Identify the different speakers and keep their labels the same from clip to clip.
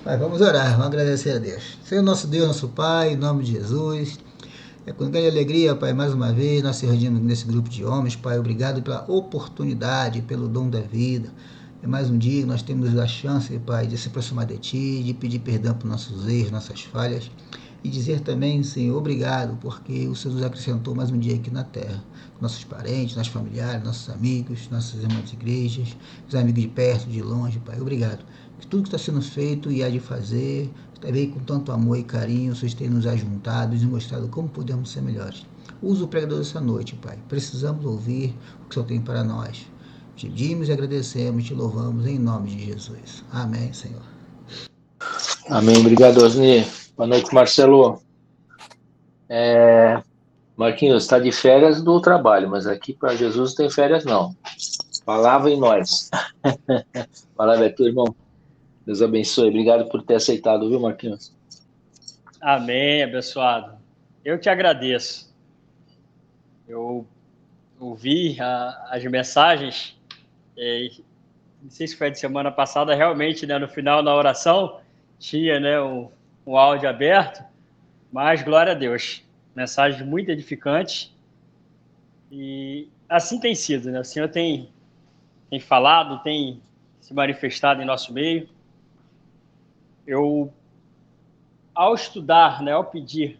Speaker 1: Pai, vamos orar, vamos agradecer a Deus. Senhor nosso Deus, nosso Pai, em nome de Jesus, é com grande alegria, Pai, mais uma vez nós se reunimos nesse grupo de homens, Pai, obrigado pela oportunidade, pelo dom da vida. É mais um dia que nós temos a chance, Pai, de se aproximar de Ti, de pedir perdão por nossos erros, nossas falhas, e dizer também, Senhor, obrigado, porque o Senhor nos acrescentou mais um dia aqui na terra. Nossos parentes, nossos familiares, nossos amigos, nossas irmãs de igrejas, os amigos de perto, de longe, Pai, obrigado. Que tudo que está sendo feito e há de fazer, também com tanto amor e carinho, o Senhor tem nos ajuntado e nos mostrado como podemos ser melhores. Usa o pregador dessa noite, Pai. Precisamos ouvir o que o Senhor tem para nós. Te pedimos e agradecemos, te louvamos em nome de Jesus. Amém, Senhor.
Speaker 2: Amém. Obrigado, Osni. Boa noite, Marcelo. Marquinhos, está de férias do trabalho, mas aqui para Jesus não tem férias, não. Palavra em nós. Palavra é tua, irmão. Deus abençoe. Obrigado por ter aceitado, viu, Marquinhos?
Speaker 3: Amém, abençoado. Eu te agradeço. Eu ouvi as mensagens, não sei se foi de semana passada, realmente, né, no final da oração, tinha, né, um áudio aberto, mas glória a Deus. Mensagens muito edificantes. E assim tem sido, né? O Senhor tem falado, tem se manifestado em nosso meio. Eu, ao estudar, né, ao pedir,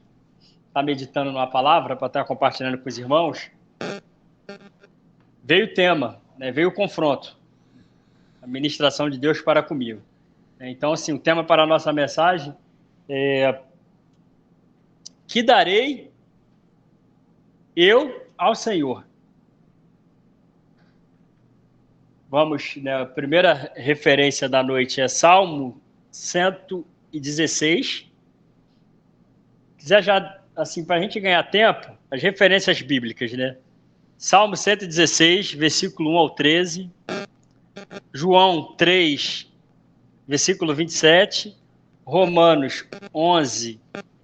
Speaker 3: estar meditando numa palavra para estar compartilhando com os irmãos, veio o tema, né, veio o confronto, a ministração de Deus para comigo. Então, assim, o tema para a nossa mensagem é: que darei eu ao Senhor? Vamos, né, a primeira referência da noite é Salmo 116. Quiser já, assim, para a gente ganhar tempo, as referências bíblicas, né? Salmo 116, versículo 1 ao 13. João 3, versículo 27. Romanos 11,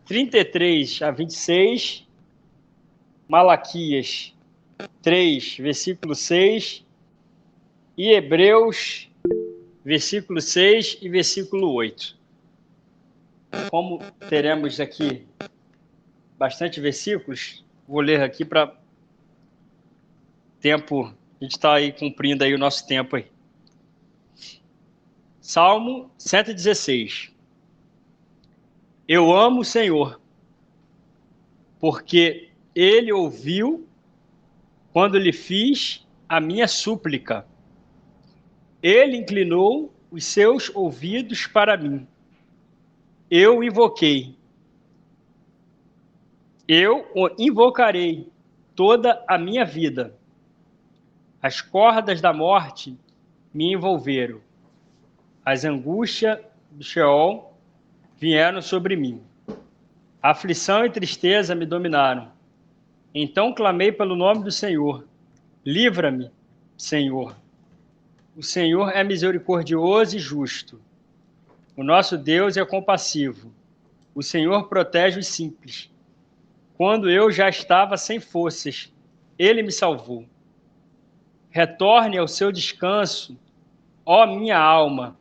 Speaker 3: 33 a 26. Malaquias 3, versículo 6. E Hebreus, versículo 6 e versículo 8. Como teremos aqui bastante versículos, vou ler aqui para tempo, a gente está aí cumprindo aí o nosso tempo aí. Salmo 116. Eu amo o Senhor, porque Ele ouviu quando lhe fiz a minha súplica. Ele inclinou os seus ouvidos para mim. Eu invoquei. Eu o invocarei toda a minha vida. As cordas da morte me envolveram. As angústias do Sheol vieram sobre mim. Aflição e tristeza me dominaram. Então clamei pelo nome do Senhor. Livra-me, Senhor. O Senhor é misericordioso e justo. O nosso Deus é compassivo. O Senhor protege os simples. Quando eu já estava sem forças, Ele me salvou. Retorne ao seu descanso, ó minha alma,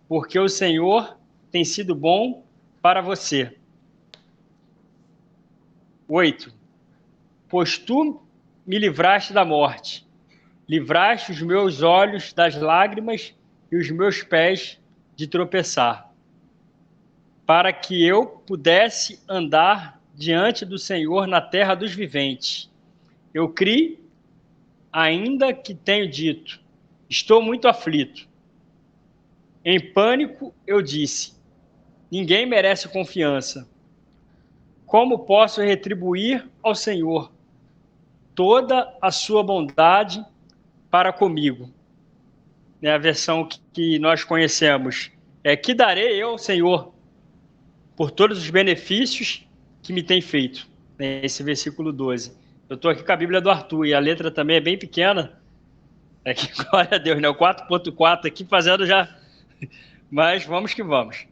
Speaker 3: porque o Senhor tem sido bom para você. 8. Pois tu me livraste da morte, livraste os meus olhos das lágrimas e os meus pés de tropeçar, para que eu pudesse andar diante do Senhor na terra dos viventes. Eu criei, ainda que tenho dito, estou muito aflito. Em pânico eu disse, ninguém merece confiança. Como posso retribuir ao Senhor toda a sua bondade para comigo? É a versão que nós conhecemos. Que darei eu ao Senhor por todos os benefícios que me tem feito. Esse versículo 12. Eu estou aqui com a Bíblia do Arthur e a letra também é bem pequena. Que, glória a Deus, né? O 4.4 aqui fazendo já... Mas vamos que vamos.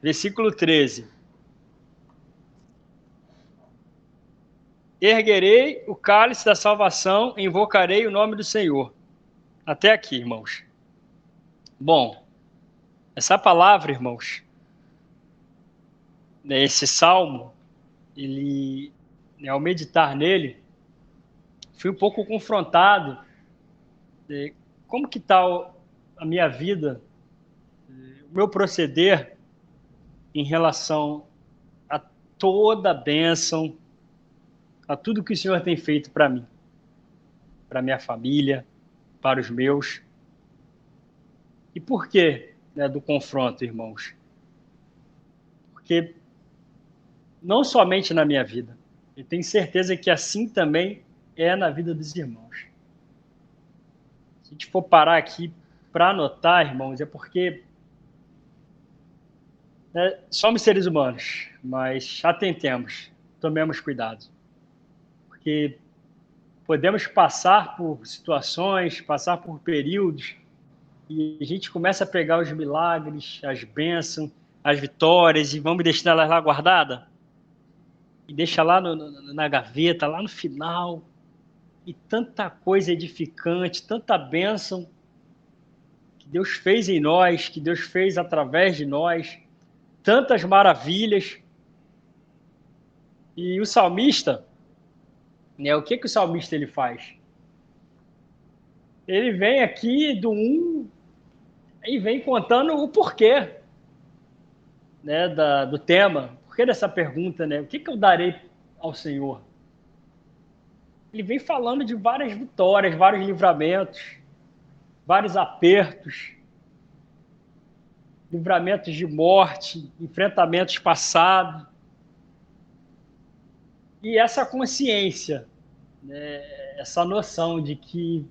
Speaker 3: Versículo 13. Erguerei o cálice da salvação e invocarei o nome do Senhor. Até aqui, irmãos. Bom, essa palavra, irmãos, né, esse salmo, ele, né, ao meditar nele, fui um pouco confrontado de como que está a minha vida, o meu proceder em relação a toda a bênção, a tudo que o Senhor tem feito para mim, para minha família, para os meus. E por quê, né, do confronto, irmãos? Porque não somente na minha vida, eu tenho certeza que assim também é na vida dos irmãos. Se a gente for parar aqui para anotar, irmãos, é porque, né, somos seres humanos, mas atentemos, tomemos cuidado. Porque podemos passar por situações, passar por períodos, e a gente começa a pegar os milagres, as bênçãos, as vitórias, e vamos deixar elas lá guardadas? E deixa lá na gaveta, lá no final. E tanta coisa edificante, tanta bênção que Deus fez em nós, que Deus fez através de nós, tantas maravilhas. E o salmista, né, o que o salmista ele faz? Ele vem aqui do 1 e vem contando o porquê, né, do tema, o porquê dessa pergunta, né? O que eu darei ao Senhor? Ele vem falando de várias vitórias, vários livramentos, vários apertos, livramentos de morte, enfrentamentos passados. E essa consciência, né, essa noção de que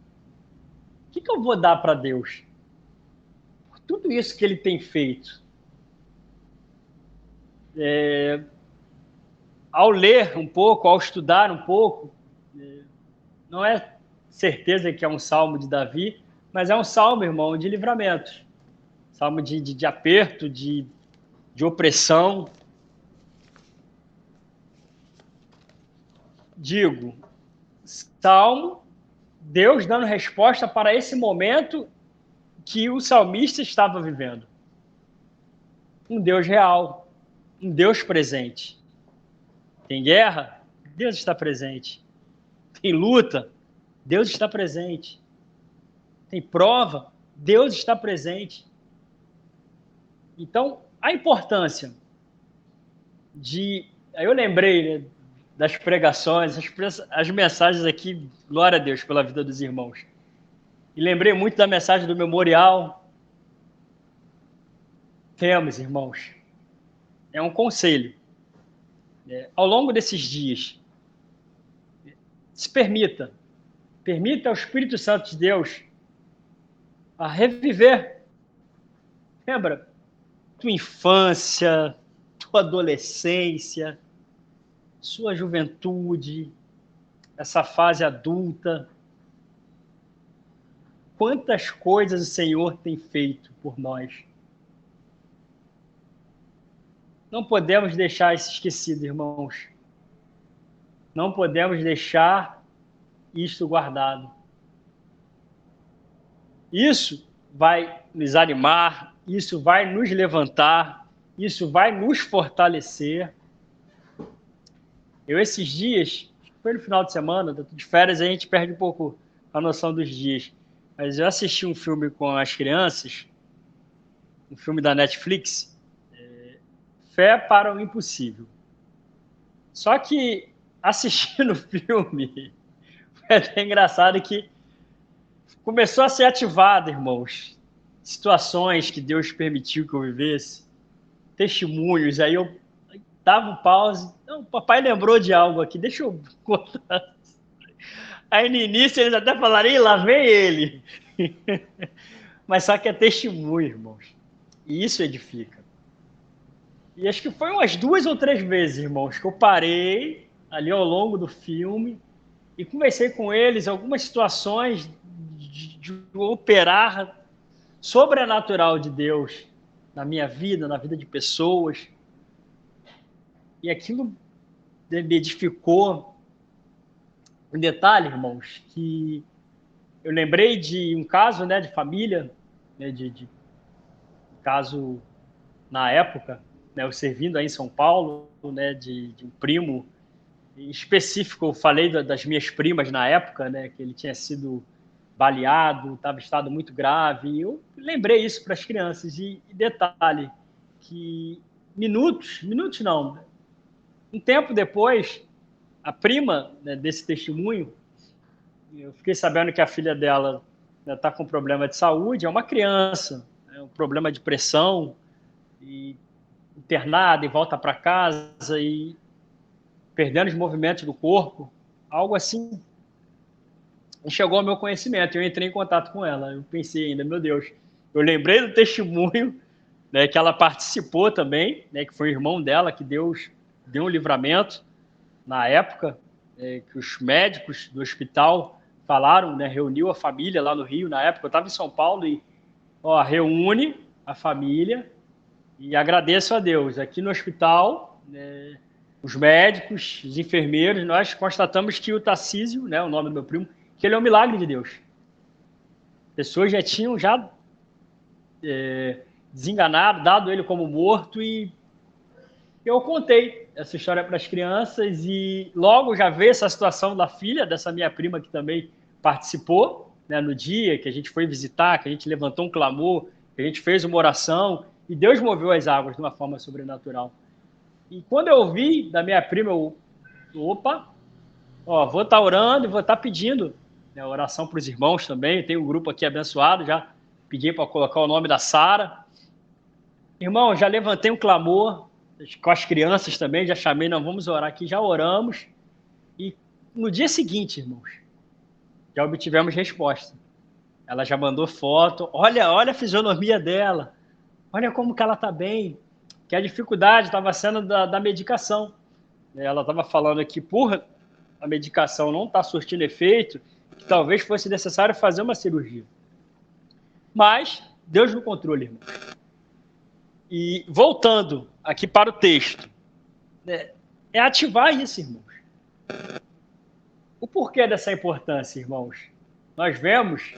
Speaker 3: o que eu vou dar para Deus? Por tudo isso que Ele tem feito. Ao ler um pouco, ao estudar um pouco, não é certeza que é um salmo de Davi, mas é um salmo, irmão, de livramentos. Salmo de aperto, de opressão. Digo, salmo, Deus dando resposta para esse momento que o salmista estava vivendo. Um Deus real, um Deus presente. Tem guerra? Deus está presente. Tem luta? Deus está presente. Tem prova? Deus está presente. Então, a importância de... Aí eu lembrei, né, das pregações, as mensagens aqui, glória a Deus pela vida dos irmãos. E lembrei muito da mensagem do memorial. Temos, irmãos, é um conselho. Ao longo desses dias, se permita ao Espírito Santo de Deus a reviver. Lembra? Tua infância, tua adolescência, sua juventude, essa fase adulta. Quantas coisas o Senhor tem feito por nós. Não podemos deixar isso esquecido, irmãos. Não podemos deixar isto guardado. Isso vai nos animar, isso vai nos levantar, isso vai nos fortalecer. Eu, esses dias, foi no final de semana, de férias, a gente perde um pouco a noção dos dias. Mas eu assisti um filme com as crianças, um filme da Netflix, Fé para o Impossível. Só que, assistindo o filme, foi até engraçado que começou a ser ativado, irmãos, situações que Deus permitiu que eu vivesse, testemunhos, aí eu dava um pause. Não, o papai lembrou de algo aqui, deixa eu contar. Aí no início eles até falaram, ih, lá vem ele. Mas só que é testemunho, irmãos. E isso edifica. E acho que foi umas 2 ou 3 vezes, irmãos, que eu parei ali ao longo do filme e conversei com eles algumas situações de operar sobrenatural de Deus na minha vida, na vida de pessoas. E aquilo me edificou. Um detalhe, irmãos, que eu lembrei de um caso, né, de família, né, de caso na época, né, eu servindo aí em São Paulo, né, de um primo em específico. Eu falei das minhas primas na época, né, que ele tinha sido baleado, estava em estado muito grave, e eu lembrei isso para as crianças. E detalhe, que minutos não, um tempo depois, a prima, né, desse testemunho, eu fiquei sabendo que a filha dela está com problema de saúde, é uma criança, né, um problema de pressão, e internada e volta para casa e perdendo os movimentos do corpo, algo assim. E chegou ao meu conhecimento, eu entrei em contato com ela. Eu pensei ainda, meu Deus, eu lembrei do testemunho, né, que ela participou também, né, que foi o irmão dela, que Deus deu um livramento na época, que os médicos do hospital falaram, né, reuniu a família lá no Rio na época. Eu estava em São Paulo e reúne a família e agradeço a Deus. Aqui no hospital, né, os médicos, os enfermeiros, nós constatamos que o Tarcísio, né, o nome do meu primo, que ele é um milagre de Deus. Pessoas já tinham desenganado, dado ele como morto, e eu contei essa história para as crianças e logo já veio essa situação da filha dessa minha prima que também participou, né, no dia que a gente foi visitar, que a gente levantou um clamor, que a gente fez uma oração e Deus moveu as águas de uma forma sobrenatural. E quando eu ouvi da minha prima, opa, vou estar orando e vou estar pedindo, né, oração para os irmãos também. Tem um grupo aqui abençoado, já pedi para colocar o nome da Sara. Irmão, já levantei um clamor com as crianças também, já chamei, não, vamos orar aqui, já oramos. E no dia seguinte, irmãos, já obtivemos resposta. Ela já mandou foto, olha a fisionomia dela, olha como que ela está bem, que a dificuldade estava sendo da medicação. Ela estava falando que por a medicação não está surtindo efeito, que talvez fosse necessário fazer uma cirurgia. Mas Deus no controle, irmão. E voltando aqui para o texto, é ativar isso, irmãos. O porquê dessa importância, irmãos? Nós vemos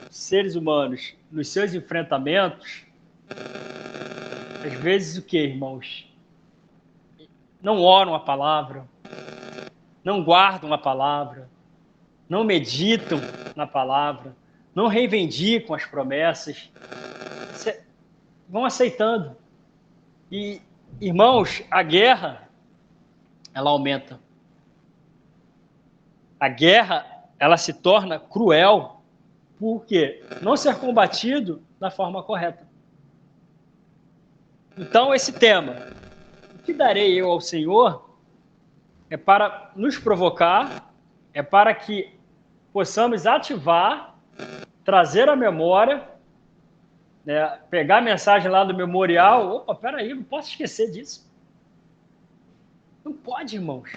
Speaker 3: seres humanos nos seus enfrentamentos, às vezes o que, irmãos? Não oram a palavra, não guardam a palavra, não meditam na palavra, não reivindicam as promessas, vão aceitando. E, irmãos, a guerra, ela aumenta. A guerra, ela se torna cruel, porque não ser combatido da forma correta. Então, esse tema, o que darei eu ao Senhor, é para nos provocar, é para que possamos ativar, trazer a memória, né, pegar a mensagem lá do memorial. Opa, peraí, não posso esquecer disso. Não pode, irmãos.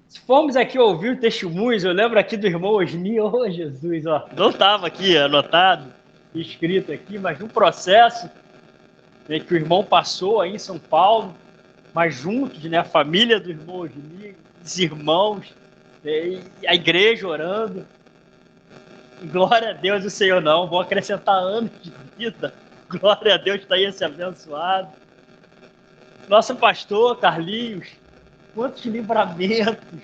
Speaker 3: Se formos aqui ouvir testemunhos, eu lembro aqui do irmão Osni, Jesus, não estava aqui anotado, escrito aqui, mas um processo, né, que o irmão passou aí em São Paulo, mas juntos, né, a família do irmão Osni, os irmãos, né, e a igreja orando. E glória a Deus, o Senhor não, vou acrescentar anos de vida. Glória a Deus, está aí esse abençoado. Nosso pastor, Carlinhos, quantos livramentos.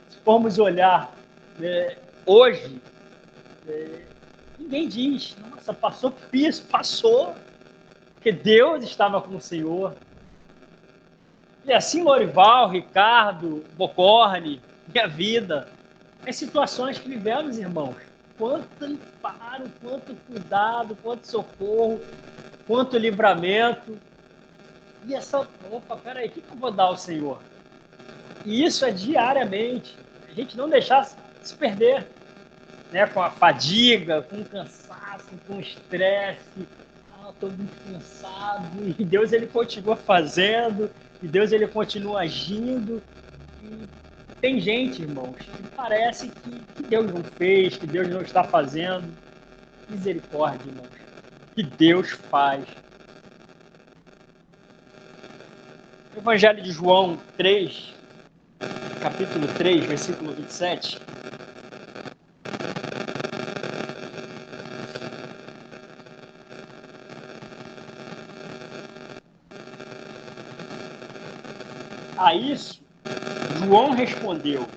Speaker 3: Se formos olhar, né, hoje, ninguém diz, nossa, passou por isso, passou, porque Deus estava com o Senhor. E assim, Lorival, Ricardo, Bocorne, minha vida, as situações que vivemos, irmãos, quanto amparo, quanto cuidado, quanto socorro, quanto livramento. E essa, peraí, o que eu vou dar ao Senhor? E isso é diariamente. A gente não deixar se perder, né, com a fadiga, com o cansaço, com o estresse. Estou muito cansado. E Deus, ele continua fazendo. E Deus, ele continua agindo. E tem gente, irmãos, que parece que Deus não fez, que Deus não está fazendo. Misericórdia, irmãos. Que Deus faz. Evangelho de João 3, capítulo 3, versículo 27. A isso, João respondeu: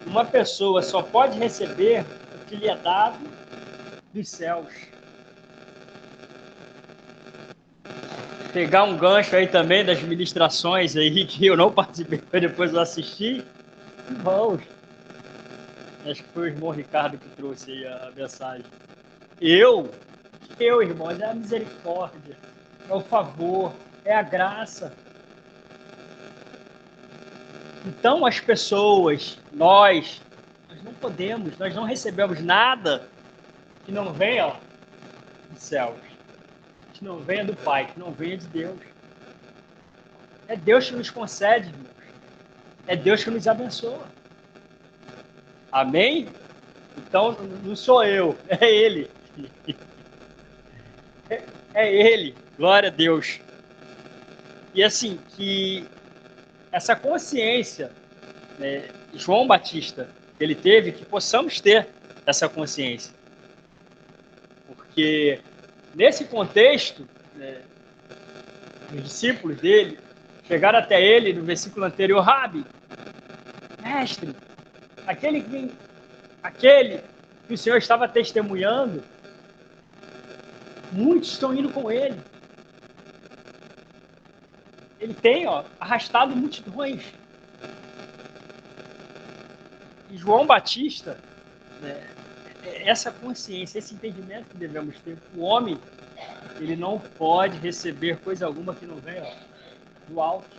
Speaker 3: uma pessoa só pode receber o que lhe é dado dos céus. Pegar um gancho aí também das ministrações aí que eu não participei, depois eu assisti. Irmãos, acho que foi o irmão Ricardo que trouxe aí a mensagem. Eu, irmãos, é a misericórdia, é o favor, é a graça. Então as pessoas, nós não podemos, nós não recebemos nada que não venha dos céus, que não venha do Pai, que não venha de Deus. É Deus que nos concede, irmãos. É Deus que nos abençoa. Amém? Então não sou eu, é Ele. É Ele, glória a Deus. E assim, que essa consciência, né, João Batista, ele teve, que possamos ter essa consciência. Porque nesse contexto, né, os discípulos dele chegaram até ele no versículo anterior: Rabi, mestre, aquele que o Senhor estava testemunhando, muitos estão indo com ele. Ele tem arrastado multidões. E João Batista, né, essa consciência, esse entendimento que devemos ter. O homem, ele não pode receber coisa alguma que não venha do alto.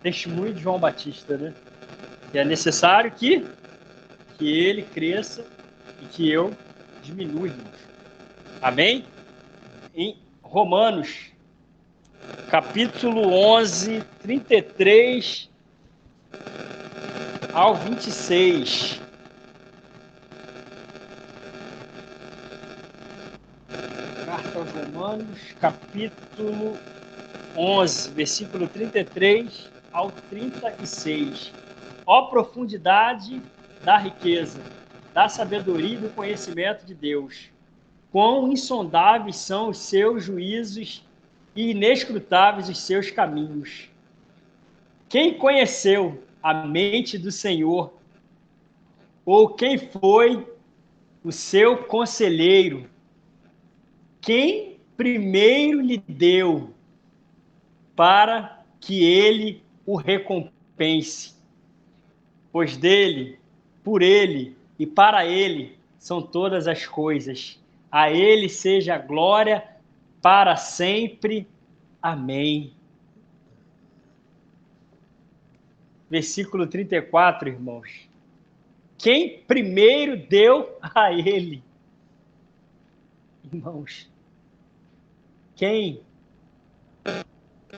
Speaker 3: Testemunho de João Batista, né? E é necessário que ele cresça e que eu diminua, irmãos. Amém? Em Romanos, capítulo 11, 33 ao 26. Carta aos Romanos, capítulo 11, versículo 33 ao 36. Ó profundidade da riqueza, da sabedoria e do conhecimento de Deus! Quão insondáveis são os seus juízos e inescrutáveis os seus caminhos! Quem conheceu a mente do Senhor? Ou quem foi o seu conselheiro? Quem primeiro lhe deu para que ele o recompense? Pois dele, por ele e para ele são todas as coisas. A ele seja a glória para sempre. Amém. Versículo 34, irmãos. Quem primeiro deu a ele? Irmãos, quem?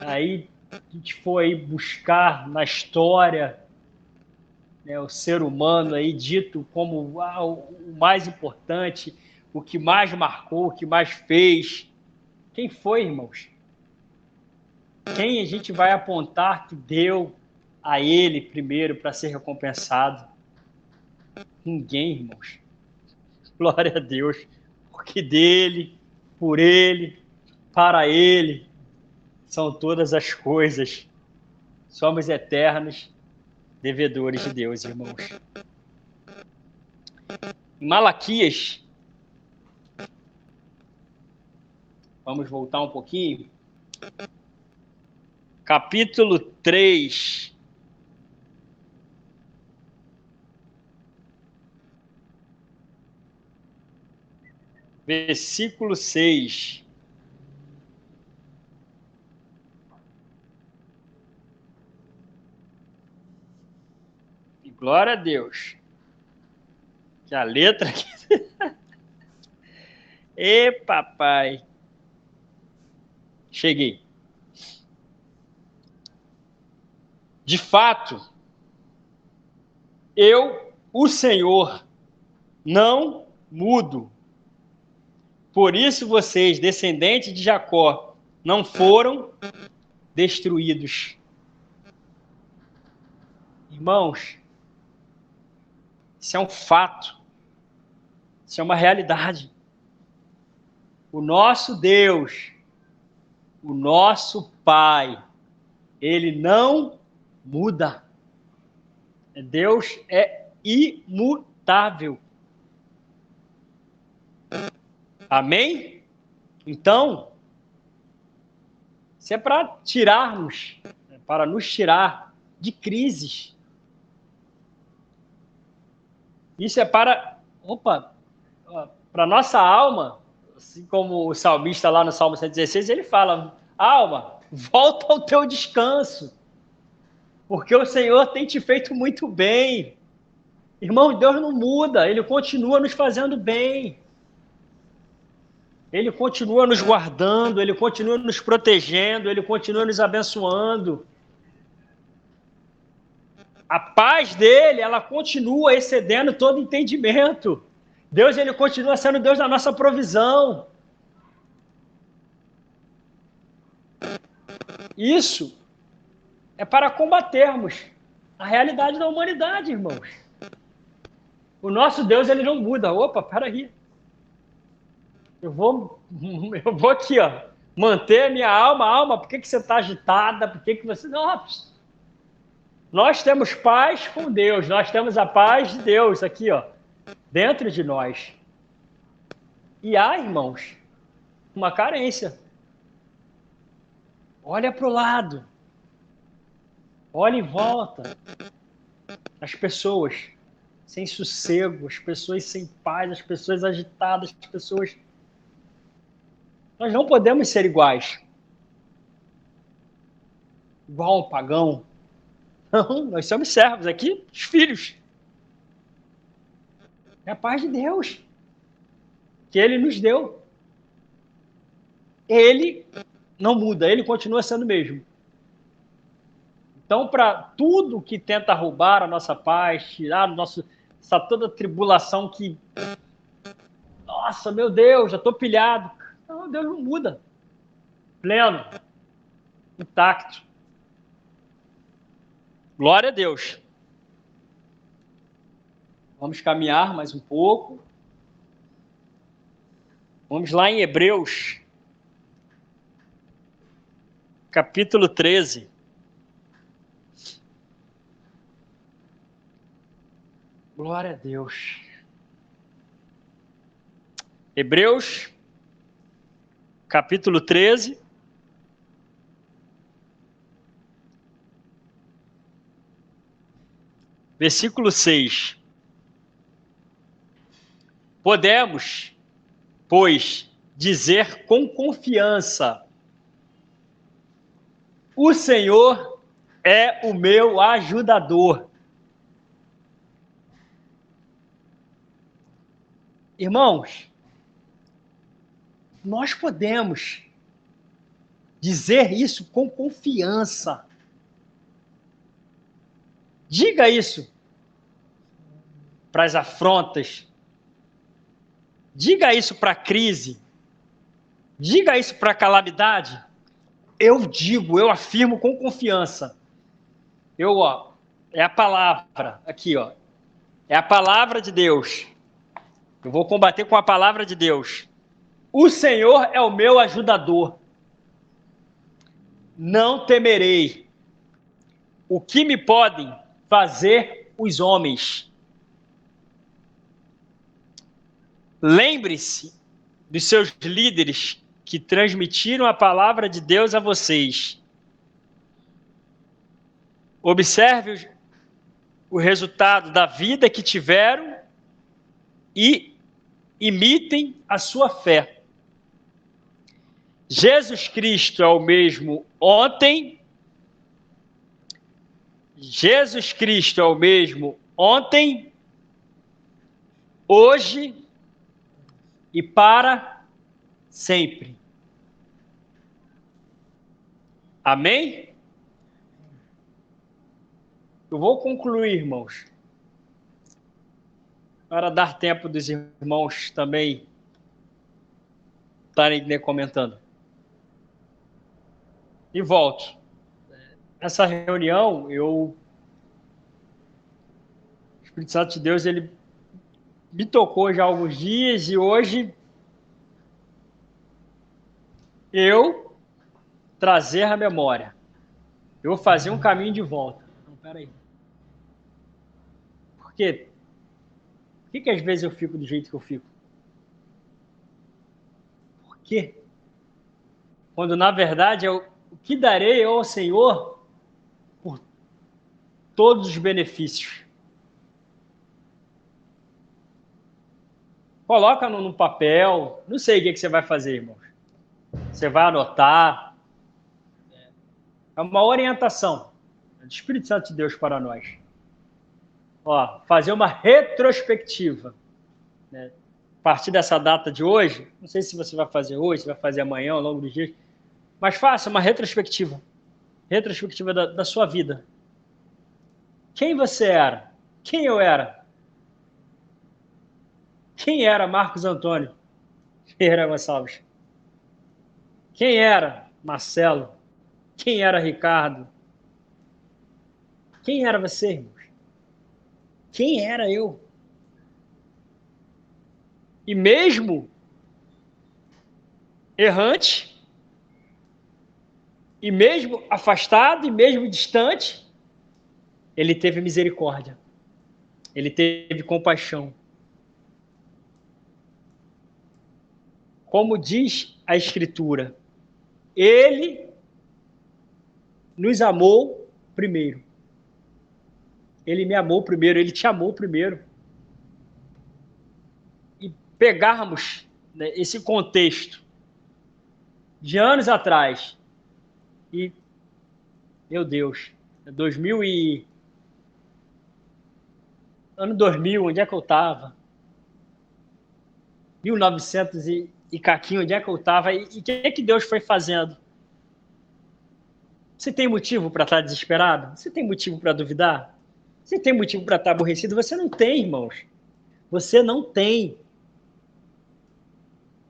Speaker 3: Aí a gente foi buscar na história, né, o ser humano aí dito como o mais importante, o que mais marcou, o que mais fez. Quem foi, irmãos? Quem a gente vai apontar que deu a ele primeiro para ser recompensado? Ninguém, irmãos. Glória a Deus. Porque dele, por ele, para ele, são todas as coisas. Somos eternos devedores de Deus, irmãos. Em Malaquias, vamos voltar um pouquinho. Capítulo 3. Versículo 6. E glória a Deus. Que a letra aqui... Ê, papai. Cheguei. De fato, eu, o Senhor, não mudo. Por isso vocês, descendentes de Jacó, não foram destruídos. Irmãos, isso é um fato. Isso é uma realidade. O nosso Deus, O nosso Pai, Ele não muda. Deus é imutável. Amém? Então, isso é para tirarmos, para nos tirar de crises. Isso é para a nossa alma, assim como o salmista lá no Salmo 116, ele fala, alma, volta ao teu descanso, porque o Senhor tem te feito muito bem. Irmão, Deus não muda, Ele continua nos fazendo bem. Ele continua nos guardando, Ele continua nos protegendo, Ele continua nos abençoando. A paz dele, ela continua excedendo todo entendimento. Deus, ele continua sendo Deus da nossa provisão. Isso é para combatermos a realidade da humanidade, irmãos. O nosso Deus, ele não muda. Opa, peraí. Eu vou aqui, ó, manter a minha alma. Alma, por que você está agitada? Por que você... Não, nós temos paz com Deus. Nós temos a paz de Deus aqui, ó, dentro de nós. E há, irmãos, uma carência. Olha para o lado. Olha em volta. As pessoas sem sossego, as pessoas sem paz, as pessoas agitadas, as pessoas... Nós não podemos ser iguais. Igual um pagão. Não, nós somos servos aqui, os filhos. É a paz de Deus que Ele nos deu. Ele não muda, Ele continua sendo o mesmo. Então, para tudo que tenta roubar a nossa paz, tirar essa toda tribulação que... Nossa, meu Deus, já estou pilhado. Não, Deus não muda. Pleno. Intacto. Glória a Deus. Vamos caminhar mais um pouco. Vamos lá em Hebreus, capítulo 13. Glória a Deus. Hebreus, capítulo 13. Versículo 6. Podemos, pois, dizer com confiança: o Senhor é o meu ajudador. Irmãos, nós podemos dizer isso com confiança. Diga isso para as afrontas. Diga isso para a crise. Diga isso para a calamidade. Eu digo, eu afirmo com confiança. É a palavra, aqui, ó. É a palavra de Deus. Eu vou combater com a palavra de Deus. O Senhor é o meu ajudador. Não temerei. O que me podem fazer os homens? Lembre-se dos seus líderes que transmitiram a palavra de Deus a vocês. Observe o resultado da vida que tiveram e imitem a sua fé. Jesus Cristo é o mesmo ontem. Jesus Cristo é o mesmo ontem, hoje e para sempre. Amém? Eu vou concluir, irmãos, para dar tempo dos irmãos também estarem comentando. E volto. Essa reunião, o Espírito Santo de Deus, ele me tocou já há alguns dias e hoje eu trazer à memória. Eu vou fazer um caminho de volta. Não, peraí. Por quê? Por que às vezes eu fico do jeito que eu fico? Por quê? Quando, na verdade, o que darei eu ao Senhor por todos os benefícios? Coloca no papel. Não sei o que você vai fazer, irmãos. Você vai anotar. É uma orientação do Espírito Santo de Deus para nós. Ó, fazer uma retrospectiva, né? A partir dessa data de hoje, não sei se você vai fazer hoje, se vai fazer amanhã, ao longo dos dias, mas faça uma retrospectiva. Retrospectiva da sua vida. Quem você era? Quem eu era? Quem era Marcos Antônio Ferreira Gonçalves? Quem era Marcelo? Quem era Ricardo? Quem era você, irmãos? Quem era eu? E mesmo errante, e mesmo afastado, e mesmo distante, ele teve misericórdia. Ele teve compaixão. Como diz a Escritura, ele nos amou primeiro. Ele me amou primeiro, ele te amou primeiro. E pegarmos, né, esse contexto de anos atrás, e, meu Deus, ano 2000, onde é que eu estava? 1900 e caquinho, onde é que eu estava? E o que é que Deus foi fazendo? Você tem motivo para estar desesperado? Você tem motivo para duvidar? Você tem motivo para estar aborrecido? Você não tem, irmãos. Você não tem.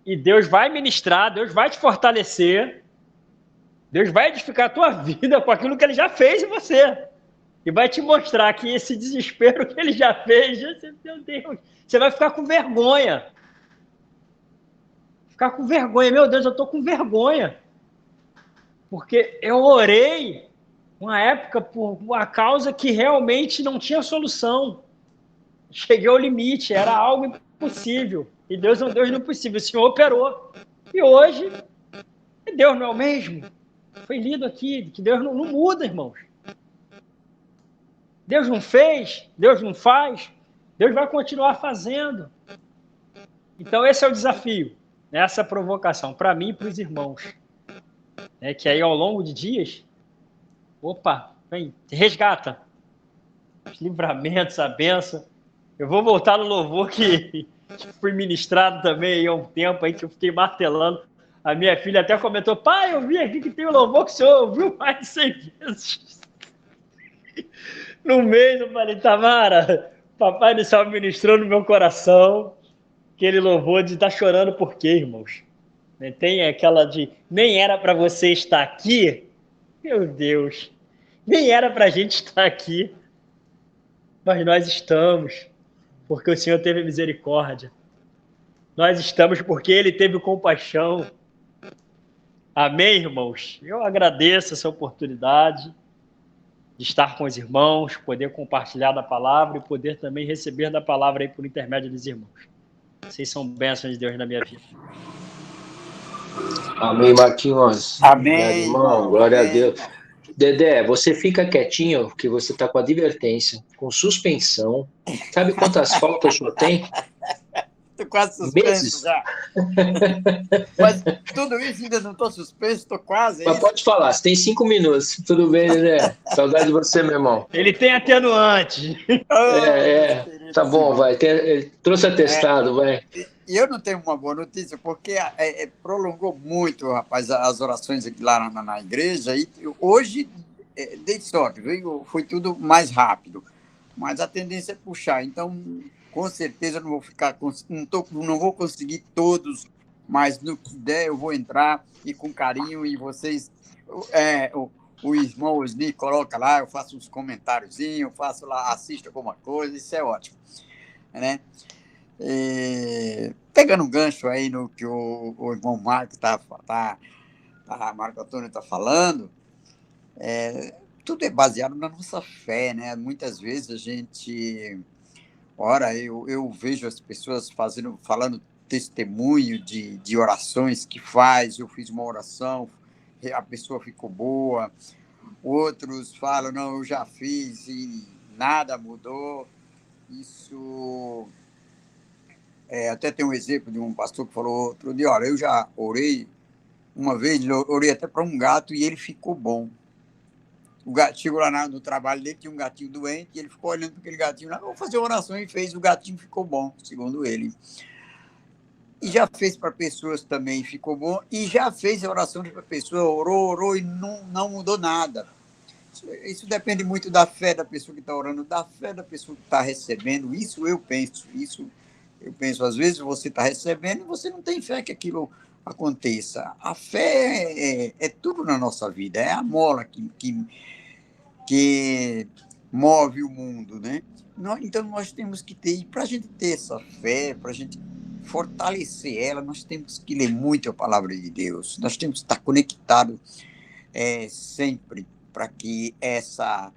Speaker 3: E Deus vai ministrar, Deus vai te fortalecer, Deus vai edificar a tua vida com aquilo que Ele já fez em você. E vai te mostrar que esse desespero que Ele já fez, meu Deus, você vai ficar com vergonha. Ficar com vergonha. Meu Deus, eu estou com vergonha. Porque eu orei uma época por uma causa que realmente não tinha solução. Cheguei ao limite, era algo impossível. E Deus é um Deus do impossível. O Senhor operou. E hoje, Deus não é o mesmo. Foi lido aqui, que Deus não muda, irmãos. Deus não fez, Deus não faz, Deus vai continuar fazendo. Então esse é o desafio, né? Essa provocação para mim e para os irmãos. Que aí ao longo de dias, vem, resgata os livramentos, a benção. Eu vou voltar no louvor que fui ministrado também há um tempo aí, que eu fiquei martelando. A minha filha até comentou: pai, eu vi aqui que tem um louvor que o senhor ouviu mais de 100 vezes. No mês eu falei: Tamara, papai do céu ministrou no meu coração aquele louvor de estar chorando por quê, irmãos? Tem aquela de nem era para você estar aqui. Meu Deus, nem era para a gente estar aqui, mas nós estamos, porque o Senhor teve misericórdia. Nós estamos porque Ele teve compaixão. Amém, irmãos? Eu agradeço essa oportunidade de estar com os irmãos, poder compartilhar da palavra e poder também receber da palavra aí por intermédio dos irmãos. Vocês são bênçãos de Deus na minha vida.
Speaker 2: Amém, Marquinhos.
Speaker 4: Amém,
Speaker 2: obrigado, irmão. Glória a Deus. Dedé, você fica quietinho, que você está com advertência, com suspensão. Sabe quantas faltas o senhor tem?
Speaker 4: Estou quase suspenso
Speaker 2: Meses.
Speaker 4: já. Mas tudo isso ainda não estou suspenso, estou quase.
Speaker 2: Mas pode falar, você tem 5 minutos. Tudo bem, Dedé? Saudade de você, meu irmão.
Speaker 3: Ele tem atenuante.
Speaker 2: Tá bom, vai. Ele trouxe atestado, vai.
Speaker 4: E eu não tenho uma boa notícia, porque prolongou muito, rapaz, as orações aqui lá na igreja. E hoje, dei sorte, viu? Foi tudo mais rápido. Mas a tendência é puxar. Então, com certeza, eu não vou ficar, não vou conseguir todos, mas no que der, eu vou entrar e com carinho. E vocês, o irmão Osni coloca lá, eu faço uns comentáriozinhos, faço lá, assisto alguma coisa, isso é ótimo, né? Pegando um gancho aí no que o irmão Marco tá Marco Antônio está falando, tudo é baseado na nossa fé, né? Muitas vezes a gente... Ora, eu vejo as pessoas falando testemunho de orações que faz, eu fiz uma oração, a pessoa ficou boa. Outros falam, não, eu já fiz e nada mudou. Isso... até tem um exemplo de um pastor que falou outro dia, olha, eu já orei uma vez, orei até para um gato e ele ficou bom. O gato chegou lá no trabalho dele, tinha um gatinho doente, e ele ficou olhando para aquele gatinho lá, vou fazer uma oração, e fez, o gatinho ficou bom, segundo ele. E já fez para pessoas também, ficou bom, e já fez a oração para a pessoa, orou e não mudou nada. Isso depende muito da fé da pessoa que está orando, da fé da pessoa que está recebendo. Isso eu penso, às vezes você está recebendo e você não tem fé que aquilo aconteça. A fé é tudo na nossa vida, é a mola que move o mundo, né? Então, nós temos que ter, para a gente ter essa fé, para a gente fortalecer ela, nós temos que ler muito a palavra de Deus, nós temos que estar conectados sempre, para que essa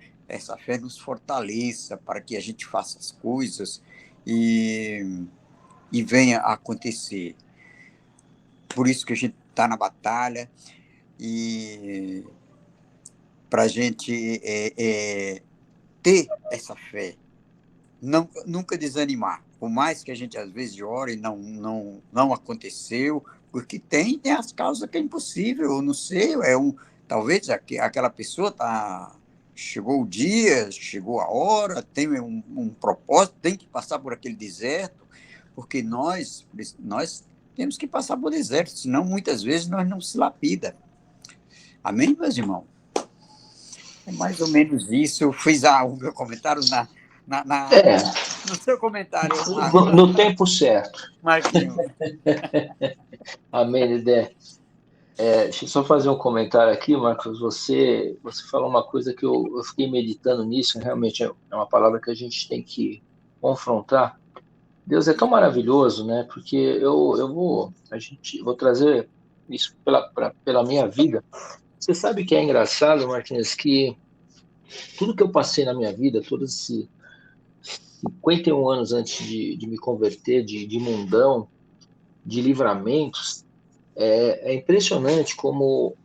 Speaker 4: fé nos fortaleça, para que a gente faça as coisas e venha a acontecer. Por isso que a gente está na batalha, e para a gente ter essa fé, nunca desanimar, por mais que a gente às vezes ore e não aconteceu, porque tem as causas que é impossível, eu não sei, talvez aquela pessoa chegou o dia, chegou a hora, tem um propósito, tem que passar por aquele deserto, porque nós temos que passar por deserto, senão muitas vezes nós não se lapida. Amém, meus irmãos? É mais ou menos isso. Eu fiz o meu comentário no seu comentário.
Speaker 2: No tempo certo.
Speaker 4: Marquinhos.
Speaker 2: Amém, Dedé. Deixa eu só fazer um comentário aqui, Marcos. Você falou uma coisa que eu fiquei meditando nisso, realmente é uma palavra que a gente tem que confrontar. Deus é tão maravilhoso, né? Porque eu vou trazer isso pela minha vida. Você sabe que é engraçado, Martins, que tudo que eu passei na minha vida, todos esses 51 anos antes de me converter, de mundão, de livramentos, é impressionante como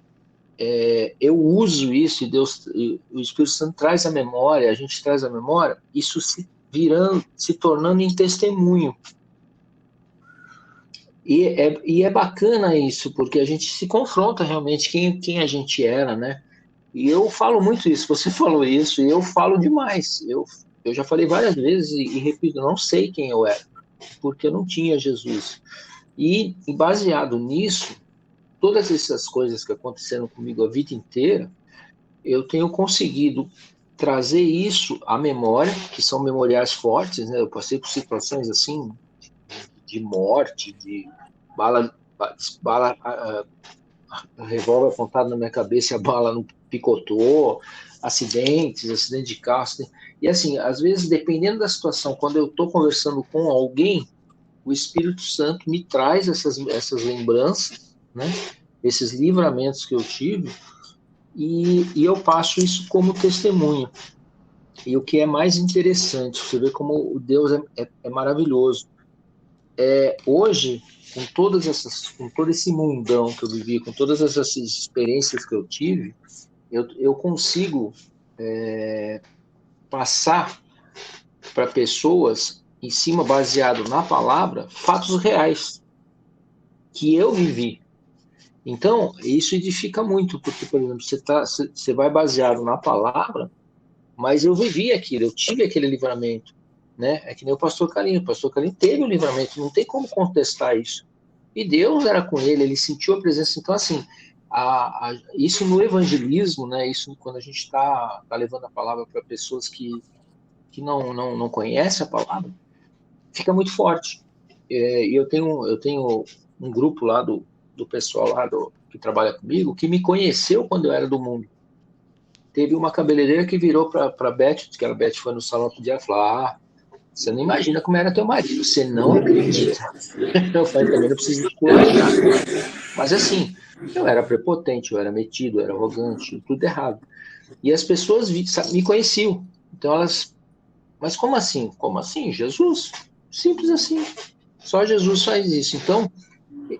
Speaker 2: eu uso isso, e Deus, o Espírito Santo traz a memória, a gente traz a memória, isso se tornando em testemunho. E é bacana isso, porque a gente se confronta realmente quem a gente era, né? E eu falo muito isso, você falou isso, e eu falo demais. Eu já falei várias vezes e repito, não sei quem eu era, porque eu não tinha Jesus. E baseado nisso, todas essas coisas que aconteceram comigo a vida inteira, eu tenho conseguido trazer isso à memória, que são memoriais fortes, né? Eu passei por situações assim, de morte, de bala revólver apontado na minha cabeça, a bala não picotou, acidente de carro. E assim, às vezes, dependendo da situação, quando eu estou conversando com alguém, o Espírito Santo me traz essas lembranças, né? Esses livramentos que eu tive, e eu passo isso como testemunho. E o que é mais interessante, você vê como o Deus é maravilhoso. Hoje, com todo esse mundão que eu vivi, com todas essas experiências que eu tive, eu consigo passar para pessoas, em cima, baseado na palavra, fatos reais que eu vivi. Então, isso edifica muito, porque, por exemplo, você vai baseado na palavra, mas eu vivi aquilo, eu tive aquele livramento, né? É que nem o pastor Carlinhos teve o livramento, não tem como contestar isso. E Deus era com ele sentiu a presença. Então, assim, isso no evangelismo, né? Isso quando a gente está levando a palavra para pessoas que não conhecem a palavra, fica muito forte. E eu tenho um grupo lá do pessoal lá que trabalha comigo, que me conheceu quando eu era do mundo. Teve uma cabeleireira que virou para a Beth, que a Beth foi no salão outro dia, e falou: você não imagina como era teu marido, você não acredita. Eu falei, também não preciso te colocar. Mas assim, Eu era prepotente, eu era metido, eu era arrogante, tudo errado. E as pessoas me conheciam. Então elas, mas como assim? Como assim? Jesus? Simples assim. Só Jesus faz isso. Então,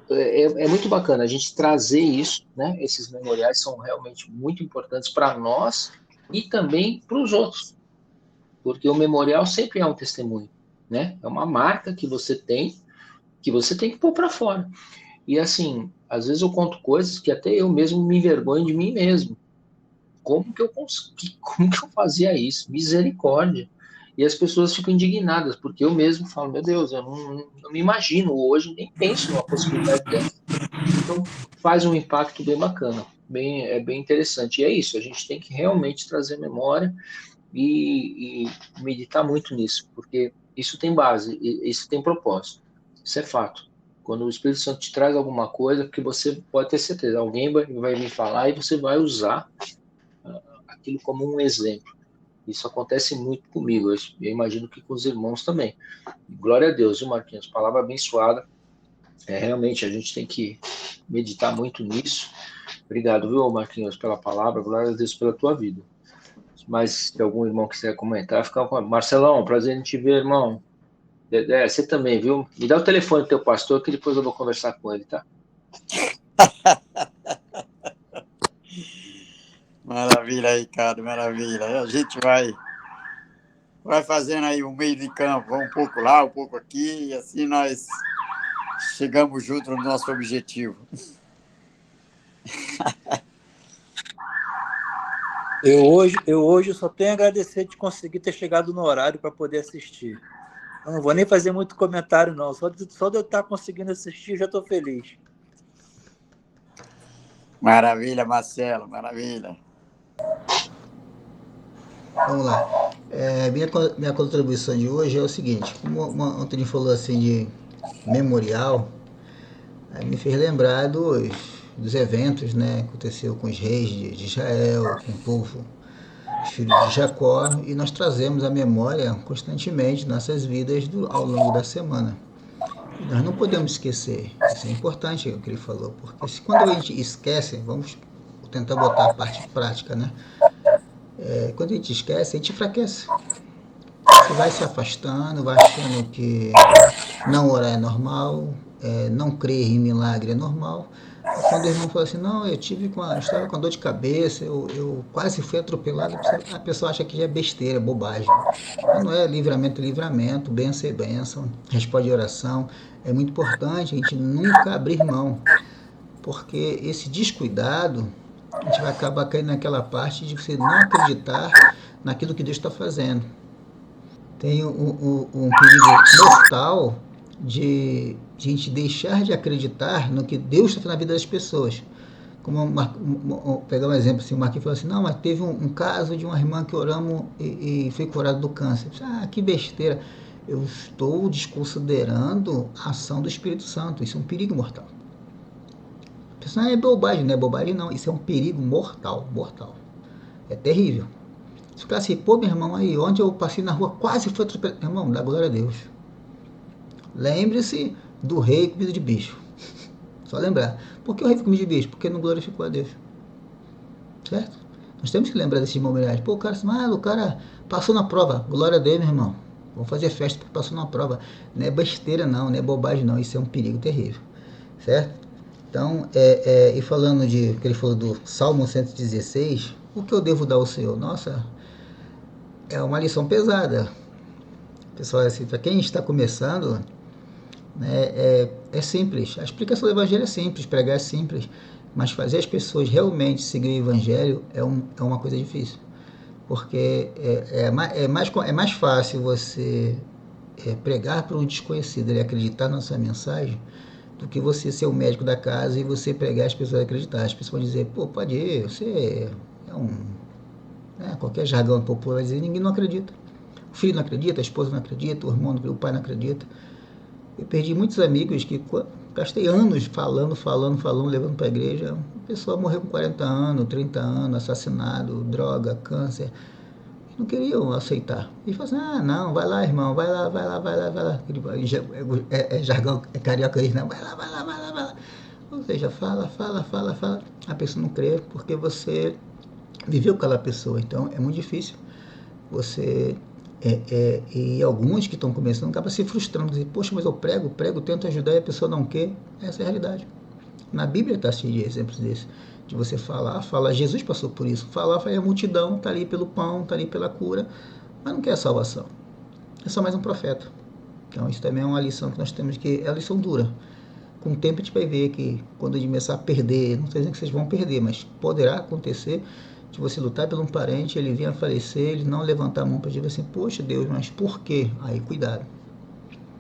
Speaker 2: é muito bacana a gente trazer isso, né? Esses memoriais são realmente muito importantes para nós e também para os outros, porque o memorial sempre é um testemunho, né? É uma marca que você tem que pôr para fora. E assim, às vezes eu conto coisas que até eu mesmo me envergonho de mim mesmo. Como que eu consegui, como que eu fazia isso? Misericórdia. E as pessoas ficam indignadas, porque eu mesmo falo, meu Deus, eu não me imagino hoje, nem penso numa possibilidade dessa. Então, faz um impacto bem bacana, é bem interessante. E é isso, a gente tem que realmente trazer memória e meditar muito nisso, porque isso tem base, isso tem propósito. Isso é fato. Quando o Espírito Santo te traz alguma coisa, que você pode ter certeza, alguém vai me falar e você vai usar aquilo como um exemplo. Isso acontece muito comigo, eu imagino que com os irmãos também. Glória a Deus, viu, Marquinhos? Palavra abençoada. Realmente, a gente tem que meditar muito nisso. Obrigado, viu, Marquinhos, pela palavra. Glória a Deus pela tua vida. Mas se algum irmão quiser comentar, fica com. Marcelão, prazer em te ver, irmão. Dedé, você também, viu? Me dá o telefone do teu pastor, que depois eu vou conversar com ele, tá?
Speaker 4: Maravilha, Ricardo, maravilha. A gente vai fazendo aí um meio de campo, um pouco lá, um pouco aqui, e assim nós chegamos juntos no nosso objetivo.
Speaker 5: Eu hoje só tenho a agradecer de conseguir ter chegado no horário para poder assistir. Eu não vou nem fazer muito comentário, não. Só de eu estar conseguindo assistir, eu já estou feliz.
Speaker 4: Maravilha, Marcelo, maravilha.
Speaker 1: Vamos lá. Minha contribuição de hoje é o seguinte: como o Antônio falou assim de memorial, me fez lembrar dos eventos, né, que aconteceu com os reis de Israel, com o povo, os filhos de Jacó, e nós trazemos a memória constantemente nossas vidas ao longo da semana. E nós não podemos esquecer, isso é importante o que ele falou, porque quando a gente esquece, vamos tentar botar a parte prática, né? Quando a gente esquece, a gente enfraquece. Você vai se afastando, vai achando que não orar é normal, não crer em milagre é normal. Quando o irmão falou assim, não, eu estava com dor de cabeça, eu quase fui atropelado, a pessoa acha que já é besteira, é bobagem. Mas não é livramento, bênção é bênção, resposta de oração. É muito importante a gente nunca abrir mão, porque esse descuidado, a gente vai acabar caindo naquela parte de você não acreditar naquilo que Deus está fazendo. Tem um perigo mortal de a gente deixar de acreditar no que Deus está fazendo na vida das pessoas. Pegar um exemplo assim, o Marquinhos falou assim, não, mas teve um caso de uma irmã que oramos e foi curada do câncer. Que besteira. Eu estou desconsiderando a ação do Espírito Santo. Isso é um perigo mortal. A pessoa é bobagem, não é bobagem não. Isso é um perigo mortal. É terrível. Se ficar assim, pô, meu irmão, aí, onde eu passei na rua, quase foi atropelado. Irmão, dá glória a Deus. Lembre-se do rei comido de bicho. Só lembrar. Por que o rei foi comido de bicho? Porque não glorificou a Deus. Certo? Nós temos que lembrar desses momentos. Pô, o cara passou na prova. Glória a Deus, meu irmão. Vamos fazer festa porque passou na prova. Não é besteira não, não é bobagem não. Isso é um perigo terrível. Certo? Então, e falando que ele falou do Salmo 116, o que eu devo dar ao Senhor? Nossa, é uma lição pesada. Pessoal, assim, para quem está começando, né, é simples. A explicação do Evangelho é simples, pregar é simples, mas fazer as pessoas realmente seguir o Evangelho é uma coisa difícil. Porque é mais fácil você pregar para um desconhecido, ele acreditar na sua mensagem, do que você ser o médico da casa e você pregar as pessoas acreditar. As pessoas vão dizer, pô, pode ir, você é um... qualquer jargão popular vai dizer, ninguém não acredita. O filho não acredita, a esposa não acredita, o irmão não acredita, o pai não acredita. Eu perdi muitos amigos que gastei anos falando, levando para a igreja. A pessoa morreu com 40 anos, 30 anos, assassinado, droga, câncer. Não queriam aceitar. E falaram assim, não, vai lá, irmão, vai lá. Jargão, carioca isso, não, vai lá. Ou seja, fala, a pessoa não crê porque você viveu com aquela pessoa. Então é muito difícil você... e alguns que estão começando acabam se frustrando, dizem, poxa, mas eu prego, tento ajudar e a pessoa não quer. Essa é a realidade. Na Bíblia está cheio de exemplos desses. De você falar, Jesus passou por isso. Falar, a multidão está ali pelo pão, está ali pela cura, mas não quer a salvação. É só mais um profeta. Então isso também é uma lição que nós temos que... É a lição dura. Com o tempo a gente vai ver que quando a gente começar a perder, não estou dizendo que vocês vão perder, mas poderá acontecer de você lutar por um parente, ele vir a falecer, ele não levantar a mão para dizer assim, poxa Deus, mas por quê? Aí cuidado.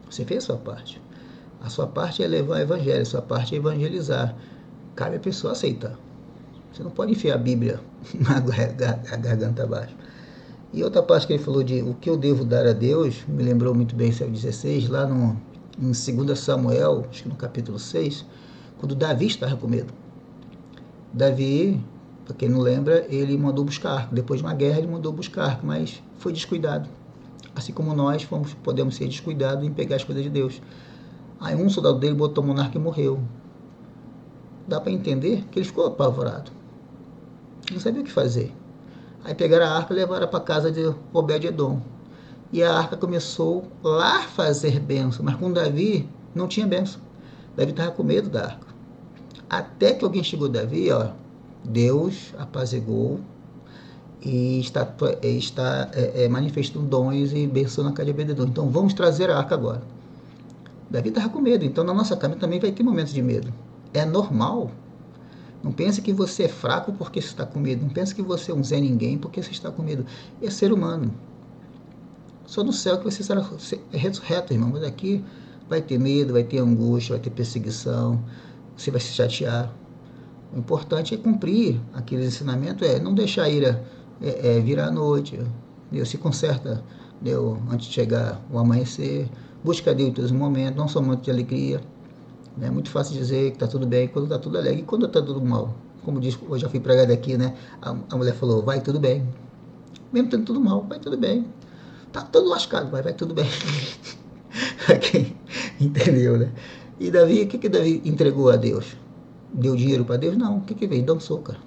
Speaker 1: Você fez a sua parte. A sua parte é levar o evangelho, a sua parte é evangelizar. Cabe a pessoa aceitar. Você não pode enfiar a Bíblia na garganta abaixo. E outra parte que ele falou de o que eu devo dar a Deus, me lembrou muito bem Salmo 16, lá em 2 Samuel, acho que no capítulo 6, quando Davi estava com medo. Davi, para quem não lembra, ele mandou buscar arco. Depois de uma guerra, ele mandou buscar arco, mas foi descuidado. Assim como nós podemos ser descuidados em pegar as coisas de Deus. Aí um soldado dele botou a mão no arco e morreu. Dá para entender que ele ficou apavorado. Não sabia o que fazer. Aí pegaram a arca e levaram para a casa de Obed-Edom. E a arca começou lá a fazer bênção, mas com Davi não tinha bênção. Davi estava com medo da arca. Até que alguém chegou a Davi, Deus apaziguou e está manifestando dons e bênção na casa de Obed-Edom. Então vamos trazer a arca agora. Davi estava com medo, então na nossa caminhada também vai ter momentos de medo. É normal. Não pense que você é fraco porque você está com medo. Não pense que você é um Zé Ninguém porque você está com medo. É ser humano. Só no céu que você será ressurreto, irmão. Mas aqui vai ter medo, vai ter angústia, vai ter perseguição. Você vai se chatear. O importante é cumprir aquele ensinamento, não deixar a ira virar a noite. Deus se conserta, antes de chegar o amanhecer. Busca Deus em todos os momentos, não só momentos de alegria. É muito fácil dizer que está tudo bem quando está tudo alegre e quando está tudo mal. Como diz, eu já fui pregado aqui, né? A mulher falou, vai tudo bem. Mesmo tendo tudo mal, vai tudo bem. Tá todo lascado, vai tudo bem. Quem entendeu, né? E Davi, o que Davi entregou a Deus? Deu dinheiro para Deus? Não. O que veio? Dançou, cara.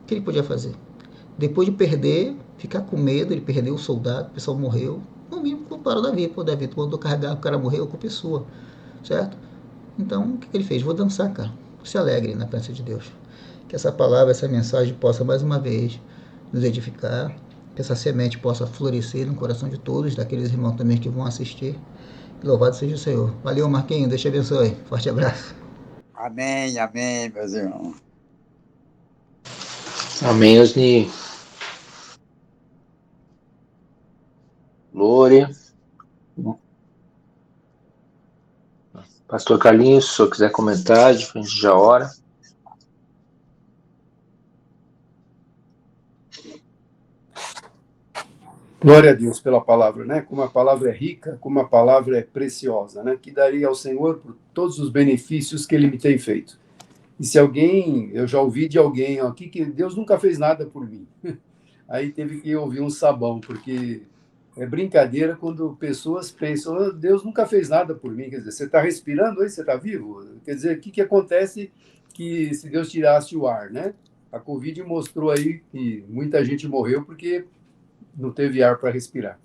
Speaker 1: O que ele podia fazer? Depois de perder, ficar com medo, ele perdeu o soldado, o pessoal morreu. No mínimo, culparam Davi. Pô, Davi, tu mandou carregar, o cara morreu, a culpa é sua. Certo? Então, o que ele fez? Vou dançar, cara. Se alegre na presença de Deus. Que essa palavra, essa mensagem possa, mais uma vez, nos edificar. Que essa semente possa florescer no coração de todos, daqueles irmãos também que vão assistir. Louvado seja o Senhor. Valeu, Marquinhos. Deus te abençoe. Forte abraço.
Speaker 4: Amém, amém, meus irmãos.
Speaker 2: Amém, Osni. Glória. Pastor Carlinhos, se o senhor quiser comentar, de frente já hora.
Speaker 6: Glória a Deus pela palavra, né? Como a palavra é rica, como a palavra é preciosa, né? Que daria ao Senhor por todos os benefícios que Ele me tem feito. E se alguém, eu já ouvi de alguém aqui que Deus nunca fez nada por mim. Aí teve que ouvir um sabão, porque é brincadeira quando pessoas pensam, oh, Deus nunca fez nada por mim. Quer dizer, você está respirando hoje, você está vivo? Quer dizer, o que acontece que se Deus tirasse o ar, né? A Covid mostrou aí que muita gente morreu porque não teve ar para respirar.